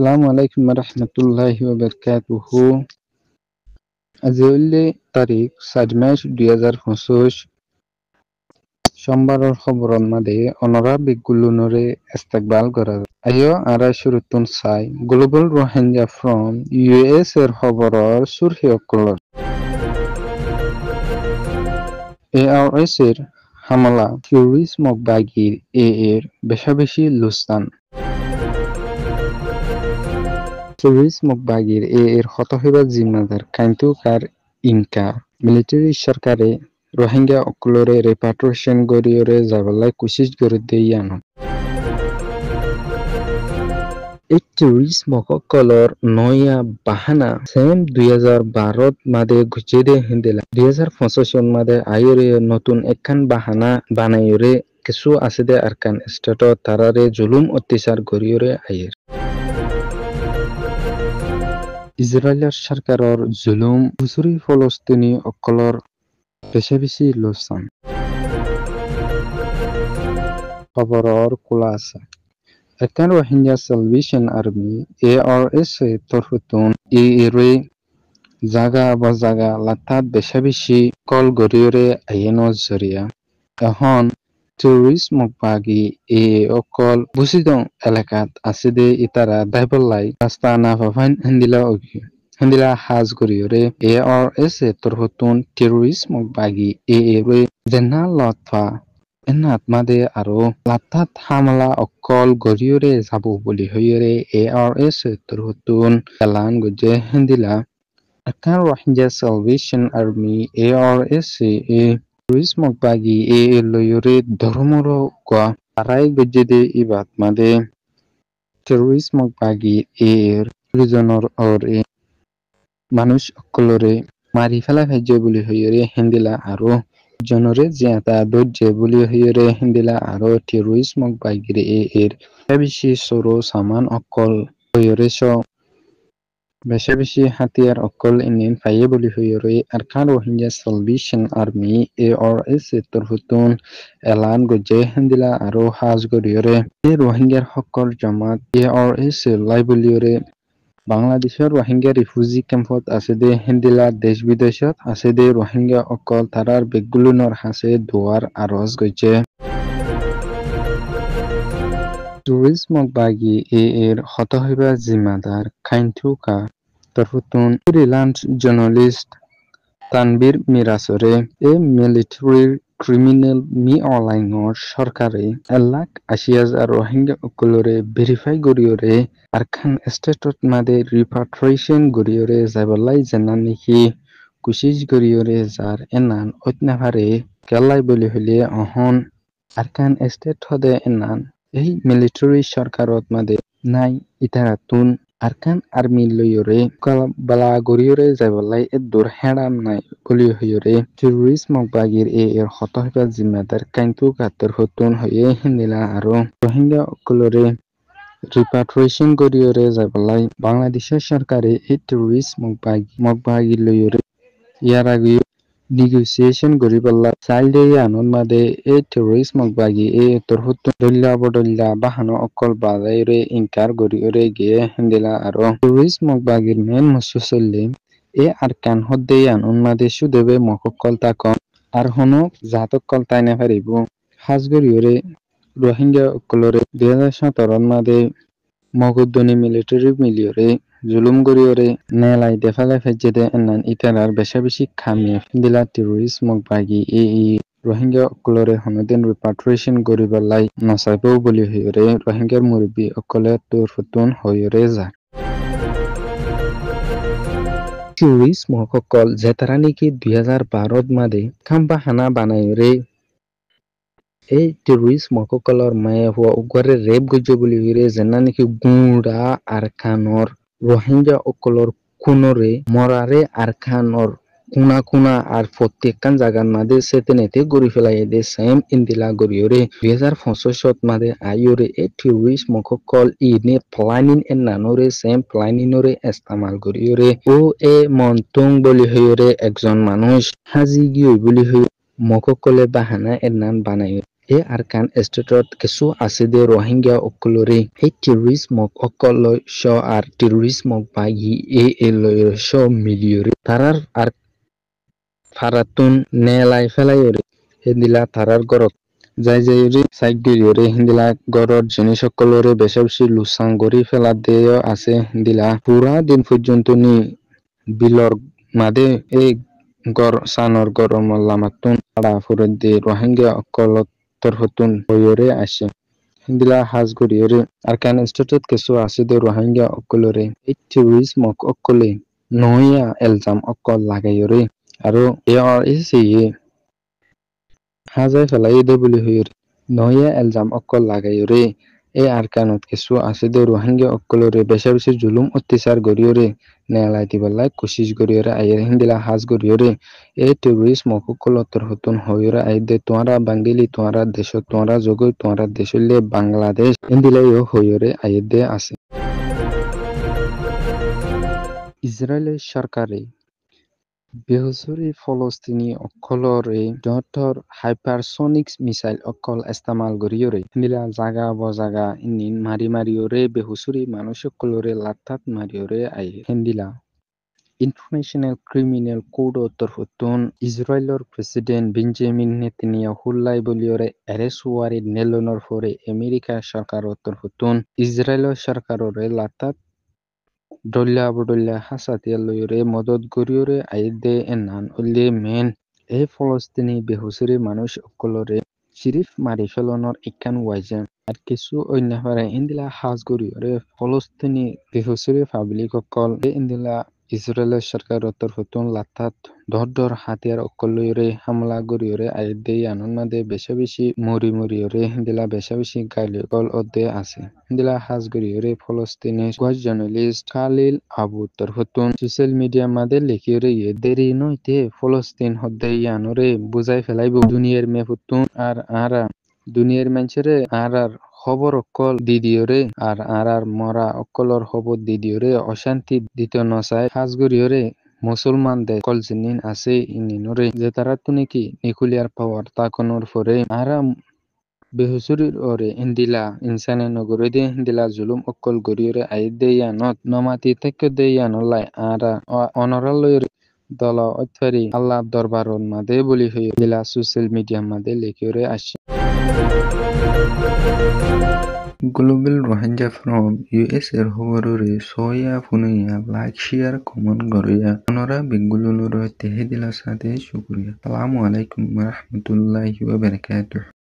Assalamu alaikum warahmatullahi wabarakatuhu. আজি তারিখ 7 March 2025 সোমবারের খবরের মাঝে অনরা বিগুলুনরে ইস্তেকবাল করা আইও আরা শুরুতুন সাই গ্লোবাল রোহিঙ্গা ফ্রম ইউএস এর খবরের সুরহি অকলর ARS এর হামলা টেররিজম বাগির এর বেশি লুস্তান টেররিজম বাগির এর হতহিবা জিম্মাদার কাইন্তুকার ইনকার মিলিটারি সরকারে রোহিঙ্গা অকলরে রিপাট্রিয়েশন গরিয়রে যাবলাই কোশিশ করে দেয়ানো এই টেররিজম অকলর নয়া বাহানা সেম 2012 মাদে গুজেদে হিন্দিলা 2025 মাদে আইরে নতুন একখান বাহানা বানাইরে কিছু আছে দে আরকান স্টেট তারারে জুলুম অত্যাচার গরিয়রে আইর ইসরায়েলের সরকারের জুলুম হুজুরি ফলস্তিনি অকলর বেশি লোসান খবরের খুলাসা একান রোহিঙ্গা সালভেশন আর্মি ARS তরফতুন এরে জাগা বাজাগা লাতাত বেশি কল গরিয়রে আইনো জরিয়া এখন টেররিজম বাগি অকল বুসিদং এলাকাত আছে দে ইতারা দাইবলাই রাস্তা না ভাবাইন হিন্দিলা হাজ গরিয়রে ARS তরফতুন টেররিজম বাগি এরে জেনা লতফা এনাত মাদে আরো লাতাত হামলা অকল গরিয়রে যাবো বলি হইরে ARS তরফতুন এলান গজে হিন্দিলা Arakan Rohingya Salvation Army ARS terrorism বাগি লয়রে ধর্মর গা আরাই গজে ইবাত মাদে টেররিজম বাগি এর রিজনর ওরে মানুষ অকলরে মারি ফেলা ভাজ্য বলি হইরে হিন্দিলা আরো জনরে জিয়াতা দজ্জে বলি হইরে হিন্দিলা আরো টেররিজম বাগিরে এর বেশি সরো সামান অকল হইরে বেশি হাতিয়ার অকল ইনিন ফাইয়ে বলি হইরে Arakan Rohingya Salvation Army ARS তরফতুন এলান গজে হিন্দিলা আরো হাজ গরিয়রে রোহিঙ্গার হকল জামাত ARS লাই বলিয়রে বাংলাদেশের রোহিঙ্গা রিফিউজি ক্যাম্পত আছে দে হিন্দিলা দেশ বিদেশত আছে দে রোহিঙ্গা অকল তারার বেগুলুনর হাসে দুয়ার আরজ গজে টেররিজম বাগি এর হতহিবা জিম্মাদার খাইন্তুকা তরফতুন ফ্রিল্যান্স জার্নালিস্ট তানবীর মিরাসরে মিলিটারির ক্রিমিনাল অনলাইনর সরকারে 1,80,000 রোহিঙ্গা অকলরে ভেরিফাই গরিয়রে আরখান স্টেটত মাদে রিপাট্রিয়েশন গরিয়রে যাবলাই জেনা নেকি কুশিশ গরিয়রে যার এনান অত্যাভারে কেলাই বলি হইলে অহন আরকান স্টেট হদে এনান এই মিলিটারি সরকারত মাদে নাই ইতারাতুন আরকান আর্মি লয়রে বালা গরিয়রে যাবলাই দূর হেড়াম নাই বলি হইরে টেররিজম বাগির এর হতহিবা জিম্মাদার কাইন্তু কাতর হতুন হয়ে হিন্দিলা আরো রোহিঙ্গা অকলরে রিপাট্রিয়েশন গরিয়রে যাবলাই বাংলাদেশের সরকারে এই টেররিজম বাগি লয়রে ইয়ার আগে নেগোসিয়েশন গরিবাল্লা চাইল্ডে আনন মাদে এই টেররিজম বাগি তরফতুন দল্লা বদল্লা বাহানো অকল বাজাইরে ইনকার গরিয়রে গিয়ে হিন্দিলা আরো টেররিজম বাগির মেন মুসুসল্লি আরকান হদ্দে আনন মাদে সুদেবে মককল তাকন আর হনো জাতকল তাই না পারিব হাজ গরিয়রে রোহিঙ্গা অকলরে 2017 মাদে মগদ্দনি মিলিটারি মিলিয়রে জুলুম গরিয়রে নেলাই দেফালে ফেজেদে এনান ইতারার বেশি খামিয়ে দিলা টেররিজম বাগি রোহিঙ্গা অকলরে হনদিন রিপাট্রিয়েশন গরিবালাই নসাইবও বলি হইরে রোহিঙ্গার মুরব্বী অকলে তরফতুন হইরে যা টেররিজম অকল যেতারা নাকি 2012 মাদে খাম্বা হানা বানাইরে এই টেররিজম অকলর মায়ে হওয়া উগারে রেপ গজ্জ বলি হইরে যেনা নাকি গুঁড়া আরখানর রোহিঙ্গা অকলর কোনরে মরারে আরখানর কুনা আর প্রত্যেকখান জায়গার মাদে সেতেনেতে গড়ি ফেলাই দে সেম ইন্দিলা গরিয়রে 2025 মাদে আইয়রে এই টেররিজম অকল ইনে প্ল্যানিং এর নানরে সেম প্ল্যানিংরে ইস্তেমাল গরিয়রে ও মন্তুং বলি হইরে একজন মানুষ হাজি গিয়ে বলি হই মককলে বাহানা এর নাম বানাই arkan estatot kesu aside Rohingya okolore terrorism okolo sho ar terrorism bagi lo sho miliore tarar ar faratun nelai felayore hindila tarar gorok যাইরে সাইগিরিরে হিন্দিলা গরর জিনিস সকলরে বেশি লুসাঙ্গরি ফেলা দেয় আছে হিন্দিলা পুরা দিন পর্যন্ত নি বিলর মাদে এই গর সানর গরম লামাতুন আড়া ফুরে দে রোহিঙ্গা অকলত তরহতুন হইরে আসে হিন্দিলা হাজগরিরে আর কান ইনস্টিটিউট কেসু আছে দে রোহিঙ্গা অকলরে এই টেররিজম অকলে নয়া এলজাম অকল লাগাইরে আৰু এসে হাজাই ফেলাই দে বলি হইরে নয়া এলজাম অকল লাগাইরে আরকানত কেসু আছে দে রোহিঙ্গা অকলরে বেশি জুলুম অত্যাচার গরিয়রে নেলাই দিবলাই কোশিশ গরিয়রে আইরে হিন্দিলা হাজ গরিয়রে টেররিস্ট মকলতর হতুন হইরে আইদে তোমরা বাঙ্গালি তোমরা দেশ তোমরা জগই তোমরা দেশলে বাংলাদেশ হিন্দিলাই হইরে আইদে আছে ইসরায়েলের সরকারে বেহুসুরি ফলস্তিনি অকলরে ডটর হাইপারসোনিক্স মিসাইল অকল ইস্তেমাল গরিয়রে হিন্দিলা জাগা বজাগা ইনিন মারিওরে বেহুসুরি মানুষ অকলরে লাতাত মারিওরে আই হিন্দিলা ইন্টারন্যাশনাল ক্রিমিনাল কোড তরফতুন ইসরায়েলের প্রেসিডেন্ট বেঞ্জামিন নেতানিয়াহু হুল্লাই বলিয়রে অ্যারেস্ট ওয়ারেন্ট নেলনর পরে আমেরিকা সরকার তরফতুন ইসরায়েলের সরকাররে লাতাত ডল্লা বডল্লা হাসাতিয়া লইরে মদত গরিয়রে আইদে এনান উল্লে মেন ফলস্তিনি বেহুসুরি মানুষ অকলরে শিরিফ মারি ফেলনর ইকান ওয়াইজেন আর কিছু অন্যভাবে ইন্দিলা হাজ গরিয়রে ফলস্তিনি বেহুসুরি পাবলিক অকল ইন্দিলা ইসরায়েলের সরকার তরফতুন লাতাত দর হাতিয়ার অকলরে হামলা গরিয়রে আইদে আনন মাদে বেশি মরিয়রে হিন্দিলা বেশি গাইল অকল অদে আছে হিন্দিলা হাজ গরিয়রে ফলস্তিনি জার্নালিস্ট খালিল আবু তরফতুন সোশ্যাল মিডিয়া মাদে লিখিয়রে দেরি নইতে ফলস্তিন হদ্দে ইয়ানরে বুঝাই ফেলাইব দুনিয়ার মেফুতুন আর আরা দুনিয়ার মানুষেরে আর খবর অকল দিদিওরে আর মরা অকলর খবর দিদিওরে অশান্তি দিত নসায় হাজগরিয়রে মুসলমান দে কল জিনিন আছে ইনিনরে যে তারা তুনি কি নিকুলিয়ার পাওয়ার তাকনর পরে আরা বেহুসুরির ওরে ইন্দিলা ইনসানে নগরে দিয়ে হিন্দিলা জুলুম অকল গরিয়রে আইদে ইয়ানত নমাতি থেকে দে ইয়ানলাই আরা অনরালয়রে দল অথরি আল্লাহ দরবারন মাদে বলি হয়ে দিলা সোশ্যাল মিডিয়া মাদে লিখিয়রে আসে Global Rohingya from US এর খবররে সয়া ফুনুইয়া লাইক শেয়ার কমেন্ট করিয়া ওনারা বেঙ্গুলুর তেহে দিলা সাথে শুকরিয়া আসসালামু আলাইকুম ওয়া রাহমাতুল্লাহি ওয়া বারাকাতুহু